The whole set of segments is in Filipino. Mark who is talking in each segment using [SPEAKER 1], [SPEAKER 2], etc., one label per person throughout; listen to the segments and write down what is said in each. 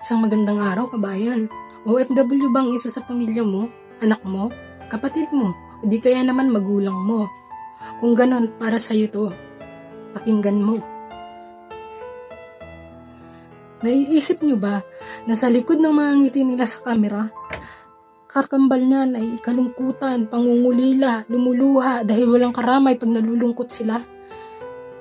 [SPEAKER 1] Isang magandang araw, kabayan. OFW bang isa sa pamilya mo, anak mo, kapatid mo, o di kaya naman magulang mo? Kung ganon, para sa'yo to. Pakinggan mo. Naiisip nyo ba na sa likod ng mga ngiti nila sa kamera, kakambal niyan ay kalungkutan, pangungulila, lumuluha dahil walang karamay pag nalulungkot sila?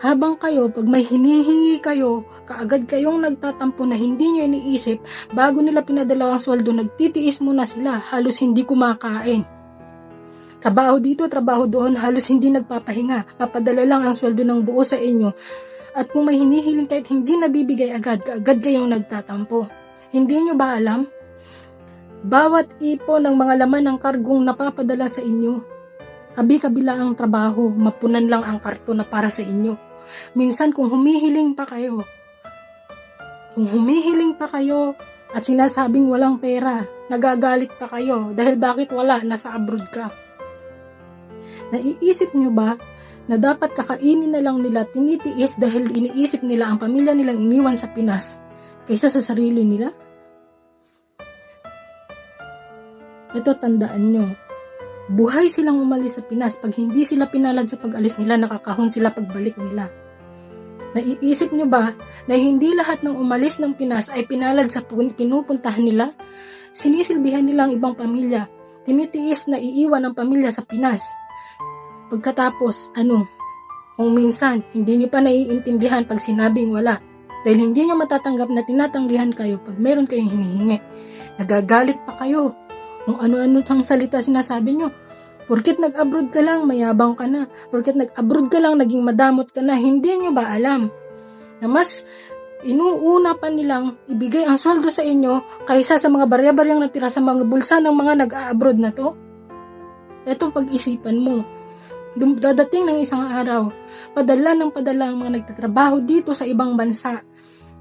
[SPEAKER 1] Habang kayo, pag may hinihingi kayo, kaagad kayong nagtatampo na hindi nyo iniisip, bago nila pinadala ang sweldo, nagtitiis muna sila, halos hindi kumakain. Trabaho dito, trabaho doon, halos hindi nagpapahinga, papadala lang ang sweldo ng buo sa inyo. At kung may hinihiling kahit hindi nabibigay agad, kaagad kayong nagtatampo. Hindi nyo ba alam? Bawat ipo ng mga laman ng kargong napapadala sa inyo, kabi-kabila ang trabaho, mapunan lang ang karton na para sa inyo. Minsan kung humihiling pa kayo at sinasabing walang pera, nagagalit pa kayo dahil bakit wala, nasa abroad ka. Naiisip nyo ba na dapat kakainin na lang nila, tinitiis dahil iniisip nila ang pamilya nilang iniwan sa Pinas kaysa sa sarili nila? Ito, tandaan nyo, buhay silang umalis sa Pinas. Pag hindi sila pinalad sa pag-alis nila, nakakahon sila pagbalik nila. Naiisip nyo ba na hindi lahat ng umalis ng Pinas ay pinalad sa pinupuntahan nila? Sinisilbihan nila ang ibang pamilya. Tinitiis na iiwan ang pamilya sa Pinas. Pagkatapos, kung minsan, hindi nyo pa naiintindihan pag sinabing wala. Dahil hindi nyo matatanggap na tinatanggihan kayo pag meron kayong hinihingi. Nagagalit pa kayo. Kung ano-ano sang salita sinasabi nyo. Porket nag-abroad ka lang, mayabang ka na. Porket nag-abroad ka lang, naging madamot ka na. Hindi nyo ba alam na mas inuuna pa nilang ibigay ang sweldo sa inyo kaysa sa mga barya-baryang natira sa mga bulsa ng mga nag-a-abroad na to? Ito pag-isipan mo. Dadating ng isang araw, padala ng padala ang mga nagtatrabaho dito sa ibang bansa.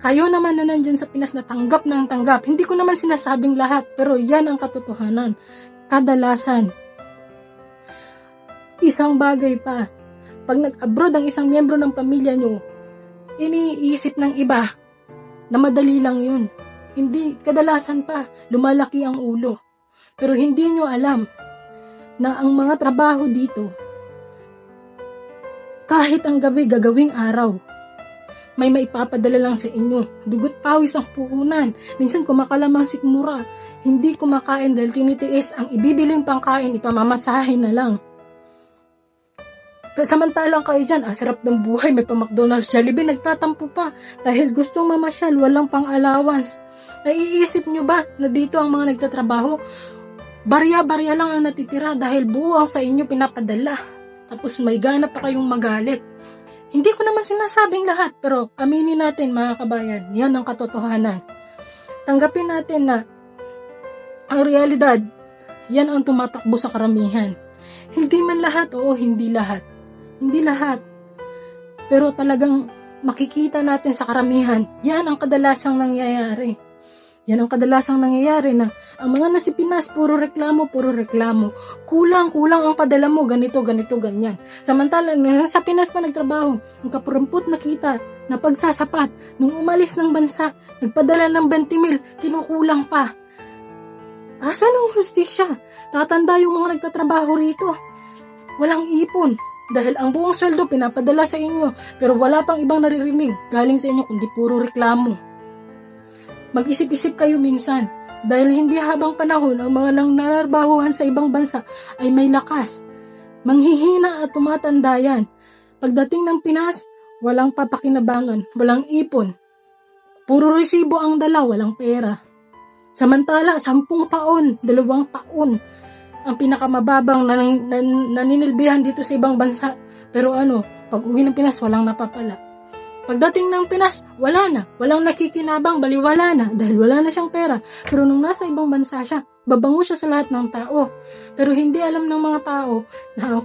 [SPEAKER 1] Kayo naman na nandyan sa Pinas na tanggap ng tanggap. Hindi ko naman sinasabing lahat, pero yan ang katotohanan. Kadalasan. Isang bagay pa, pag nag-abroad ang isang miyembro ng pamilya nyo, iniisip ng iba na madali lang yun. Hindi, kadalasan pa, lumalaki ang ulo. Pero hindi nyo alam na ang mga trabaho dito, kahit ang gabi, gagawing araw, may maipapadala lang sa inyo. Dugot pawis ang puhunan. Minsan kumakalamang sikmura. Hindi kumakain dahil tinitiis ang ibibiling pangkain, ipamamasahin na lang. Samantalang kayo dyan, sarap ng buhay, may pa-McDonald's, Jollibee, nagtatampo pa dahil gustong mamasyal, walang pang-allowance. Naiisip nyo ba na dito ang mga nagtatrabaho, barya-barya lang ang natitira dahil buo ang sa inyo pinapadala. Tapos may gana pa kayong magalit. Hindi ko naman sinasabing lahat, pero aminin natin mga kabayan, yan ang katotohanan. Tanggapin natin na ang realidad, yan ang tumatakbo sa karamihan. Hindi man lahat, hindi lahat. Hindi lahat. Pero talagang makikita natin sa karamihan, yan ang kadalasang nangyayari. Yan ang kadalasang nangyayari na ang mga nasa Pinas, puro reklamo. Kulang ang padala mo, ganito, ganyan. Samantala, nasa Pinas pa nagtrabaho, ang kapurampot na kita, na pagsasapat, nung umalis ng bansa, nagpadala ng 20,000, kinukulang pa. Asan ang hustisya? Tatanda yung mga nagtatrabaho rito. Walang ipon. Dahil ang buong sweldo pinapadala sa inyo, pero wala pang ibang naririnig galing sa inyo kundi puro reklamo. Mag-isip-isip kayo minsan, dahil hindi habang panahon ang mga nananarbahuhan sa ibang bansa ay may lakas. Manghihina at tumatanda yan. Pagdating ng Pinas, walang papakinabangan, walang ipon. Puro resibo ang dala, walang pera. Samantala, 10 taon, 2 taon, ang pinakamababang naninilbihan dito sa ibang bansa. Pero pag uwi ng Pinas, walang napapala. Pagdating ng Pinas, wala na. Walang nakikinabang, baliwala na. Dahil wala na siyang pera. Pero nung nasa ibang bansa siya, babango siya sa lahat ng tao. Pero hindi alam ng mga tao na ang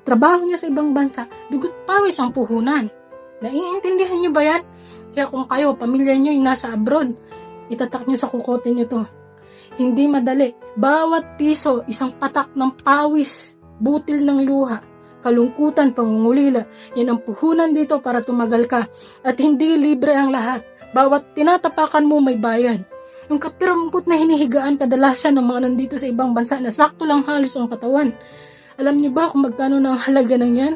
[SPEAKER 1] trabaho niya sa ibang bansa, dugot pawis ang puhunan. Naiintindihan niyo ba yan? Kaya kung kayo, pamilya niyo yung nasa abroad, itatak niyo sa kukote niyo to. Hindi madali. Bawat piso, isang patak ng pawis, butil ng luha, kalungkutan, pangungulila. Yan ang puhunan dito para tumagal ka. At hindi libre ang lahat. Bawat tinatapakan mo may bayad. Yung kapirampot na hinihigaan kadalasan ng mga nandito sa ibang bansa na sakto lang halos ang katawan. Alam niyo ba kung magkano na ang halaga ng yan?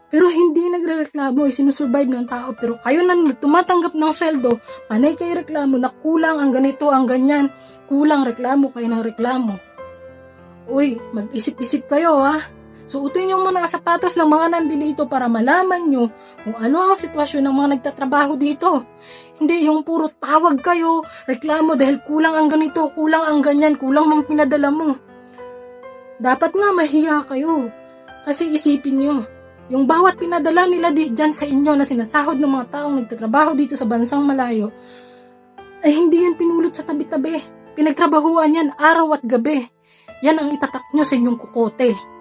[SPEAKER 1] Pero hindi nagre-reklamo, sinusurvive ng tao. Pero kayo na tumatanggap ng sweldo, panay kayo reklamo na kulang ang ganito, ang ganyan. Kulang, reklamo kayo ng reklamo. Uy, mag-isip-isip kayo ha. Suotin nyo muna ang sapatos ng mga nandito para malaman nyo kung ano ang sitwasyon ng mga nagtatrabaho dito. Hindi yung puro tawag kayo, reklamo dahil kulang ang ganito, kulang ang ganyan, kulang mang pinadala mo. Dapat nga mahiya kayo. Kasi isipin nyo, yung bawat pinadala nila dyan sa inyo na sinasahod ng mga taong nagtatrabaho dito sa bansang malayo, ay hindi yan pinulot sa tabi-tabi. Pinagtrabahuan yan araw at gabi. Yan ang itatak nyo sa inyong kukote.